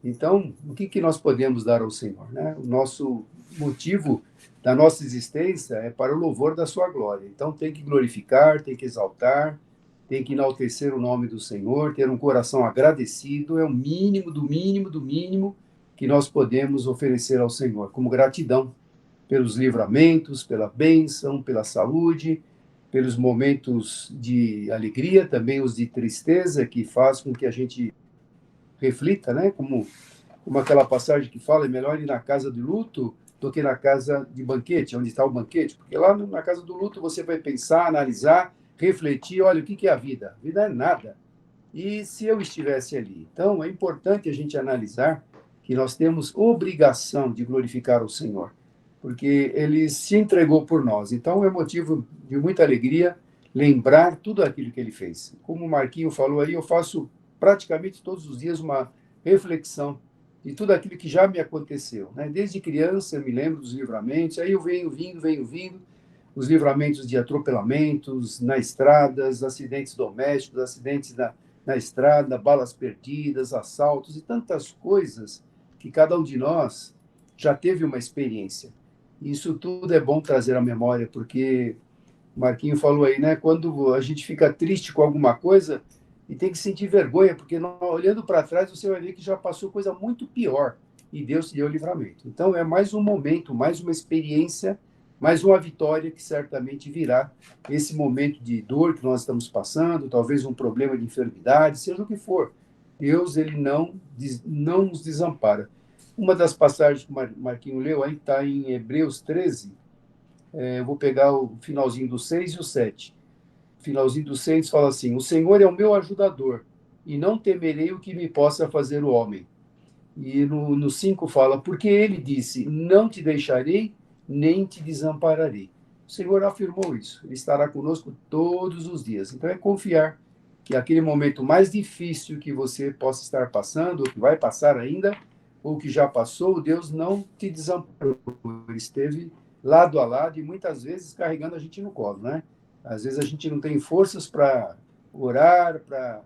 Speaker 6: Então, o que nós podemos dar ao Senhor, né? O nosso motivo da nossa existência é para o louvor da sua glória. Então, tem que glorificar, tem que exaltar, tem que enaltecer o nome do Senhor, ter um coração agradecido, é o mínimo do mínimo do mínimo que nós podemos oferecer ao Senhor, como gratidão pelos livramentos, pela bênção, pela saúde, pelos momentos de alegria, também os de tristeza, que faz com que a gente reflita, né? Como aquela passagem que fala, é melhor ir na casa do luto do que na casa de banquete, onde está o banquete, porque lá na casa do luto você vai pensar, analisar, refletir, olha, o que é a vida? A vida é nada. E se eu estivesse ali? Então, é importante a gente analisar que nós temos obrigação de glorificar o Senhor, porque Ele se entregou por nós. Então, é motivo de muita alegria lembrar tudo aquilo que Ele fez. Como o Marquinho falou aí, eu faço praticamente todos os dias uma reflexão de tudo aquilo que já me aconteceu, né? Desde criança eu me lembro dos livramentos, aí eu venho vindo, os livramentos de atropelamentos na estradas, acidentes domésticos, acidentes na estrada, balas perdidas, assaltos e tantas coisas que cada um de nós já teve uma experiência. Isso tudo é bom trazer à memória, porque o Marquinho falou aí, né? Quando a gente fica triste com alguma coisa e tem que sentir vergonha, porque olhando para trás você vai ver que já passou coisa muito pior e Deus te deu o livramento. Então é mais um momento, mais uma experiência, mais uma vitória que certamente virá esse momento de dor que nós estamos passando, talvez um problema de enfermidade, seja o que for. Deus, ele não nos desampara. Uma das passagens que o Marquinho leu aí está em Hebreus 13. Eu vou pegar o finalzinho do 6 e o 7. O finalzinho do 6 fala assim: o Senhor é o meu ajudador, e não temerei o que me possa fazer o homem. E no 5 fala: porque ele disse, não te deixarei, nem te desampararei. O Senhor afirmou isso. Ele estará conosco todos os dias. Então é confiar que aquele momento mais difícil que você possa estar passando, ou que vai passar ainda, ou que já passou, Deus não te desamparou. Ele esteve lado a lado e muitas vezes carregando a gente no colo, né? Às vezes a gente não tem forças para orar, para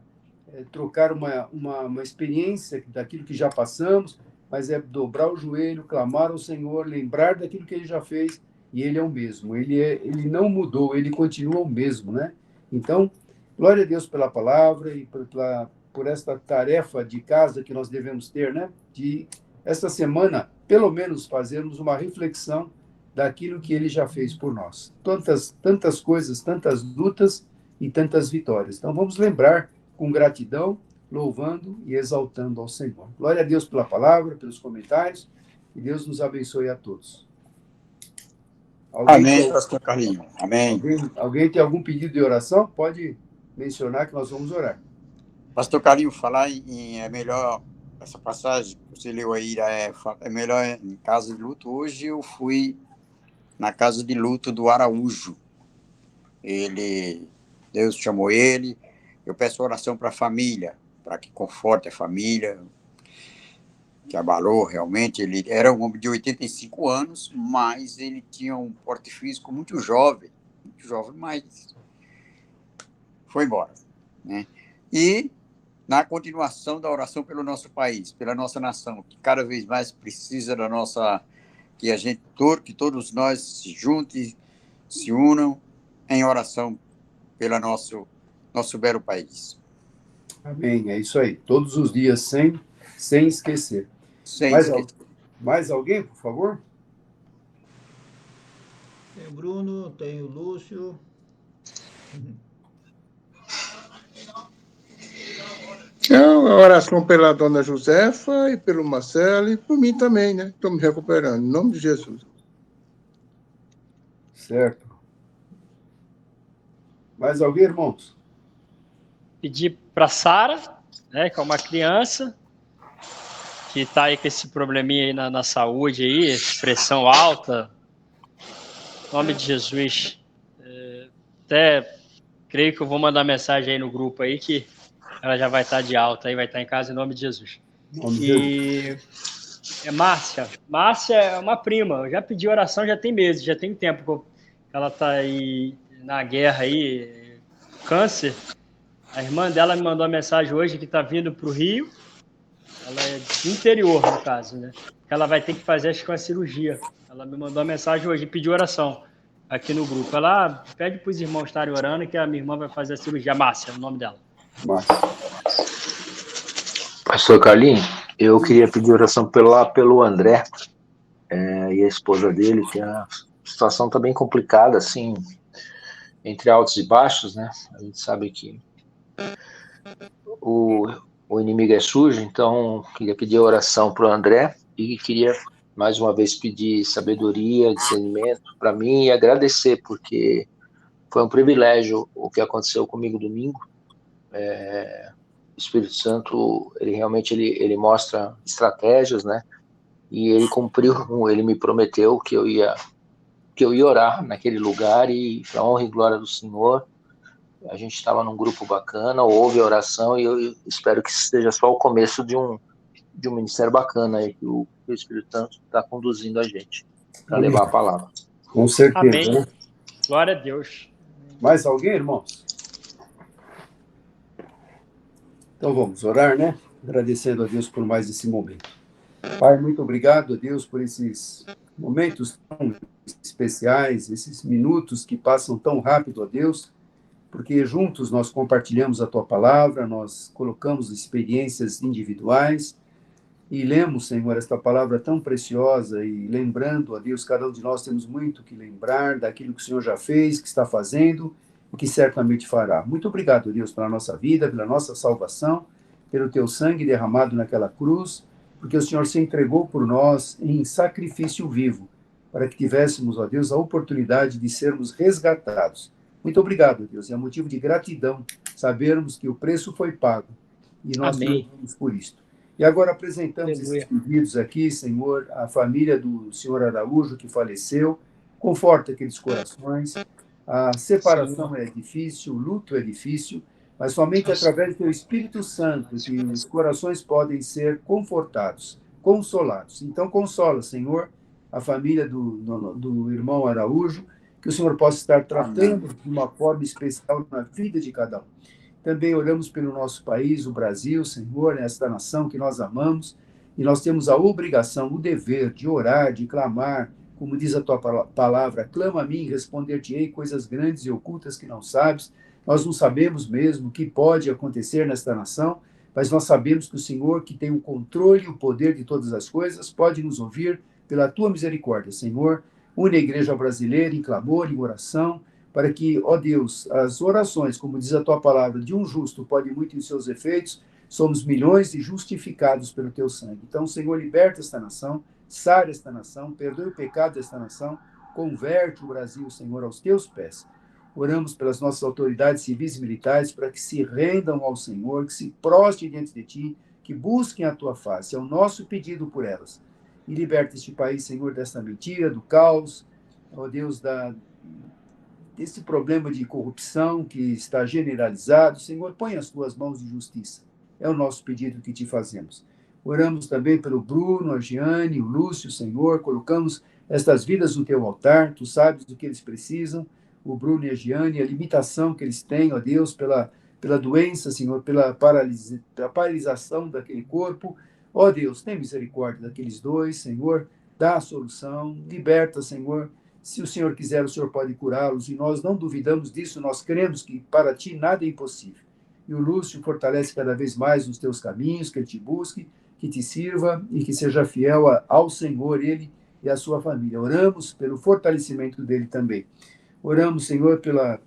Speaker 6: trocar uma experiência daquilo que já passamos, mas é dobrar o joelho, clamar ao Senhor, lembrar daquilo que Ele já fez, e Ele é o mesmo. Ele não mudou, Ele continua o mesmo, né? Então, glória a Deus pela palavra e por esta tarefa de casa que nós devemos ter, né? De, esta semana, pelo menos, fazermos uma reflexão daquilo que Ele já fez por nós. Tantas coisas, tantas lutas e tantas vitórias. Então, vamos lembrar com gratidão, louvando e exaltando ao Senhor. Glória a Deus pela palavra, pelos comentários, e Deus nos abençoe a todos.
Speaker 4: Amém, pastor Carlinhos. Amém.
Speaker 6: Alguém tem algum pedido de oração? Pode mencionar que nós vamos orar.
Speaker 4: Pastor Carlinhos, falar é melhor, essa passagem que você leu aí, é melhor em casa de luto. Hoje eu fui na casa de luto do Araújo. Deus chamou ele. Eu peço oração para a família, para que conforte a família, que abalou realmente. Ele era um homem de 85 anos, mas ele tinha um porte físico muito jovem, mas foi embora, né? E na continuação da oração pelo nosso país, pela nossa nação, que cada vez mais precisa da nossa, que todos nós se juntem, se unam em oração pelo nosso belo país.
Speaker 6: Amém, é isso aí. Todos os dias, sem esquecer. Mais alguém, por favor?
Speaker 1: Tem o Bruno, tem o Lúcio.
Speaker 7: A oração pela dona Josefa e pelo Marcelo e por mim também, né? Estou me recuperando, em nome de Jesus.
Speaker 6: Certo. Mais alguém, irmãos?
Speaker 3: Pedir para Sara, né, que é uma criança que está aí com esse probleminha aí na saúde, aí, pressão alta. Em nome de Jesus. Até creio que eu vou mandar mensagem aí no grupo aí que ela já vai estar de alta, aí vai estar em casa em nome de Jesus. É Márcia. Márcia é uma prima. Eu já pedi oração, já tem meses, já tem tempo que ela está aí na guerra aí, câncer. A irmã dela me mandou uma mensagem hoje que está vindo para o Rio. Ela é do interior, no caso, né? Ela vai ter que fazer, acho que uma cirurgia. Ela me mandou uma mensagem hoje e pediu oração aqui no grupo. Ela pede para os irmãos estarem orando que a minha irmã vai fazer a cirurgia. Márcia, é o nome dela.
Speaker 6: Márcia.
Speaker 2: Pastor Carlinhos, eu queria pedir oração pelo André e a esposa dele, que a situação está bem complicada, assim, entre altos e baixos, né? A gente sabe que o inimigo é sujo, então queria pedir oração para o André e queria mais uma vez pedir sabedoria, discernimento para mim e agradecer, porque foi um privilégio o que aconteceu comigo domingo. O Espírito Santo, ele realmente ele mostra estratégias, né? E ele cumpriu, ele me prometeu que eu ia orar naquele lugar e para honra e glória do Senhor. A gente estava num grupo bacana, houve oração e eu espero que seja só o começo de um ministério bacana aí que o Espírito Santo está conduzindo a gente para levar a palavra.
Speaker 6: Com certeza.
Speaker 3: Amém.
Speaker 6: Né?
Speaker 3: Glória a Deus.
Speaker 6: Mais alguém, irmãos? Então vamos orar, né? Agradecendo a Deus por mais esse momento. Pai, muito obrigado a Deus por esses momentos tão especiais, esses minutos que passam tão rápido a Deus, porque juntos nós compartilhamos a Tua palavra, nós colocamos experiências individuais e lemos, Senhor, esta palavra tão preciosa e lembrando a Deus, cada um de nós temos muito que lembrar daquilo que o Senhor já fez, que está fazendo e que certamente fará. Muito obrigado, Deus, pela nossa vida, pela nossa salvação, pelo Teu sangue derramado naquela cruz, porque o Senhor se entregou por nós em sacrifício vivo, para que tivéssemos, ó Deus, a oportunidade de sermos resgatados. Muito obrigado, Deus. É motivo de gratidão sabermos que o preço foi pago e nós louvamos por isto. E agora apresentamos esses pedidos aqui, Senhor, a família do senhor Araújo, que faleceu. Conforta aqueles corações. A separação é difícil, o luto é difícil, mas somente através do Teu Espírito Santo que os corações podem ser confortados, consolados. Então, consola, Senhor, a família do irmão Araújo, que o Senhor possa estar tratando de uma forma especial na vida de cada um. Também oramos pelo nosso país, o Brasil, Senhor, esta nação que nós amamos, e nós temos a obrigação, o dever de orar, de clamar, como diz a Tua palavra, clama a mim e responder-te-ei coisas grandes e ocultas que não sabes. Nós não sabemos mesmo o que pode acontecer nesta nação, mas nós sabemos que o Senhor, que tem o controle e o poder de todas as coisas, pode nos ouvir pela Tua misericórdia, Senhor. Une a igreja brasileira em clamor e oração, para que, ó Deus, as orações, como diz a Tua palavra, de um justo pode muito em seus efeitos, somos milhões de justificados pelo Teu sangue. Então, Senhor, liberta esta nação, sara esta nação, perdoe o pecado desta nação, converte o Brasil, Senhor, aos Teus pés. Oramos pelas nossas autoridades civis e militares para que se rendam ao Senhor, que se prostrem diante de Ti, que busquem a Tua face. É o nosso pedido por elas. E liberta este país, Senhor, desta mentira, do caos, ó Deus, desse problema de corrupção que está generalizado. Senhor, põe as Tuas mãos de justiça. É o nosso pedido que Te fazemos. Oramos também pelo Bruno, a Giane, o Lúcio, Senhor, colocamos estas vidas no Teu altar, Tu sabes do que eles precisam, o Bruno e a Giane, a limitação que eles têm, ó Deus, pela doença, Senhor, pela paralisação daquele corpo. Ó Deus, tem misericórdia daqueles dois, Senhor, dá a solução, liberta, Senhor. Se o Senhor quiser, o Senhor pode curá-los, e nós não duvidamos disso, nós cremos que para Ti nada é impossível. E o Lúcio fortalece cada vez mais os Teus caminhos, que ele Te busque, que Te sirva e que seja fiel ao Senhor, ele e a sua família. Oramos pelo fortalecimento dele também. Oramos, Senhor, pela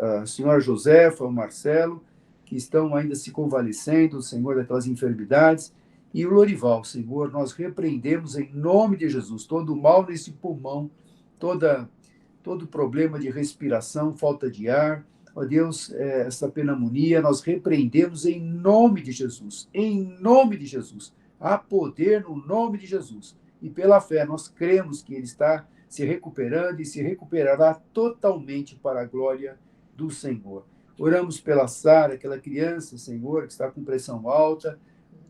Speaker 6: a senhora Josefa, o Marcelo, que estão ainda se convalescendo, Senhor, daquelas enfermidades, e o Lorival, Senhor, nós repreendemos em nome de Jesus todo o mal nesse pulmão, todo problema de respiração, falta de ar, ó Deus, essa pneumonia, nós repreendemos em nome de Jesus, há poder no nome de Jesus, e pela fé nós cremos que ele está se recuperando e se recuperará totalmente para a glória do Senhor. Oramos pela Sara, aquela criança, Senhor, que está com pressão alta.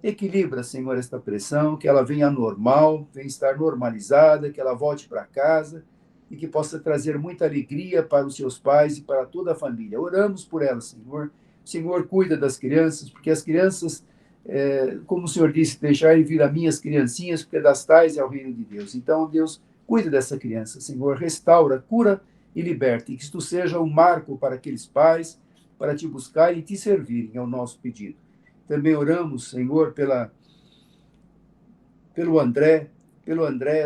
Speaker 6: Equilibra, Senhor, esta pressão, que ela venha normal, venha estar normalizada, que ela volte para casa e que possa trazer muita alegria para os seus pais e para toda a família. Oramos por ela, Senhor. O Senhor cuida das crianças, porque as crianças, como o Senhor disse, deixarem vir a minhas criancinhas, porque das tais é o reino de Deus. Então, Deus, cuida dessa criança, Senhor, restaura, cura e liberta, e que isto seja um marco para aqueles pais, para Te buscar e Te servirem, é o nosso pedido. Também oramos, Senhor, pelo André,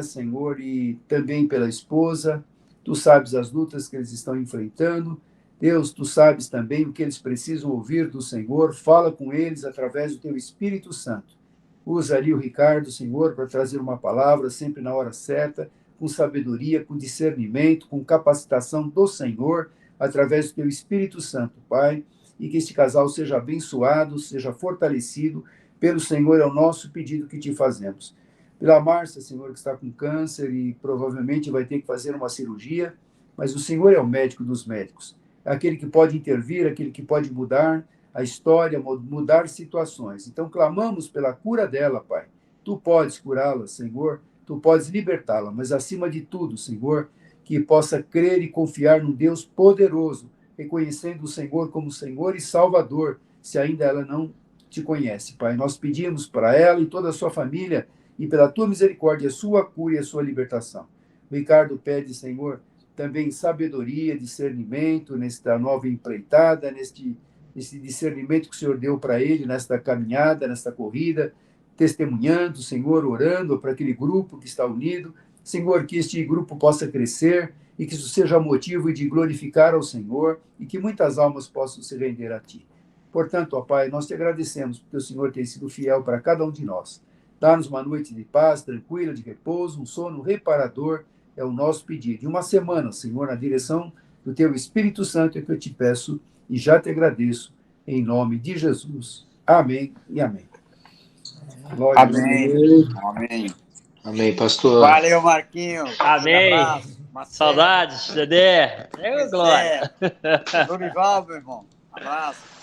Speaker 6: Senhor, e também pela esposa. Tu sabes as lutas que eles estão enfrentando. Deus, Tu sabes também o que eles precisam ouvir do Senhor. Fala com eles através do Teu Espírito Santo. Usa ali o Ricardo, Senhor, para trazer uma palavra sempre na hora certa, com sabedoria, com discernimento, com capacitação do Senhor, através do Teu Espírito Santo, Pai, e que este casal seja abençoado, seja fortalecido pelo Senhor, é o nosso pedido que Te fazemos. Pela Márcia, Senhor, que está com câncer e provavelmente vai ter que fazer uma cirurgia, mas o Senhor é o médico dos médicos, é aquele que pode intervir, aquele que pode mudar a história, mudar situações. Então, clamamos pela cura dela, Pai. Tu podes curá-la, Senhor, Tu podes libertá-la, mas acima de tudo, Senhor, que possa crer e confiar num Deus poderoso, reconhecendo o Senhor como Senhor e Salvador, se ainda ela não te conhece. Pai, nós pedimos para ela e toda a sua família, e pela tua misericórdia, a sua cura e a sua libertação. O Ricardo pede, Senhor, também sabedoria, discernimento nesta nova empreitada, nesse discernimento que o Senhor deu para ele, nesta caminhada, nesta corrida, testemunhando, Senhor, orando para aquele grupo que está unido. Senhor, que este grupo possa crescer e que isso seja motivo de glorificar ao Senhor e que muitas almas possam se render a Ti. Portanto, ó Pai, nós te agradecemos porque o Senhor tem sido fiel para cada um de nós. Dá-nos uma noite de paz, tranquila, de repouso, um sono reparador, é o nosso pedido. E uma semana, Senhor, na direção do Teu Espírito Santo é que eu te peço e já te agradeço, em nome de Jesus. Amém e amém.
Speaker 4: Glória amém. Amém.
Speaker 2: Amém, pastor.
Speaker 4: Valeu, Marquinhos.
Speaker 3: Amém.
Speaker 4: Um abraço. Marcelo.
Speaker 3: Saudades, Dedé. Glória.
Speaker 4: Dorival, meu irmão. Abraço.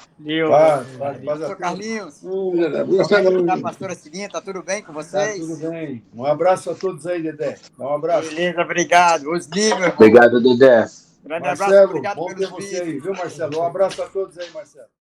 Speaker 6: Paz
Speaker 4: Pastor Carlinhos.
Speaker 7: Tá,
Speaker 4: Pastora Cidinha, tá tudo bem com vocês?
Speaker 6: Tá tudo bem. Um abraço a todos aí, Dedé. Dá um abraço.
Speaker 4: Beleza, obrigado. Osni, meu irmão.
Speaker 2: Obrigado, Dedé.
Speaker 4: Grande
Speaker 6: Marcelo,
Speaker 4: abraço, obrigado
Speaker 6: bom ter
Speaker 4: pelos
Speaker 6: você
Speaker 4: vídeos.
Speaker 6: aí, viu, Marcelo? Um abraço a todos aí, Marcelo.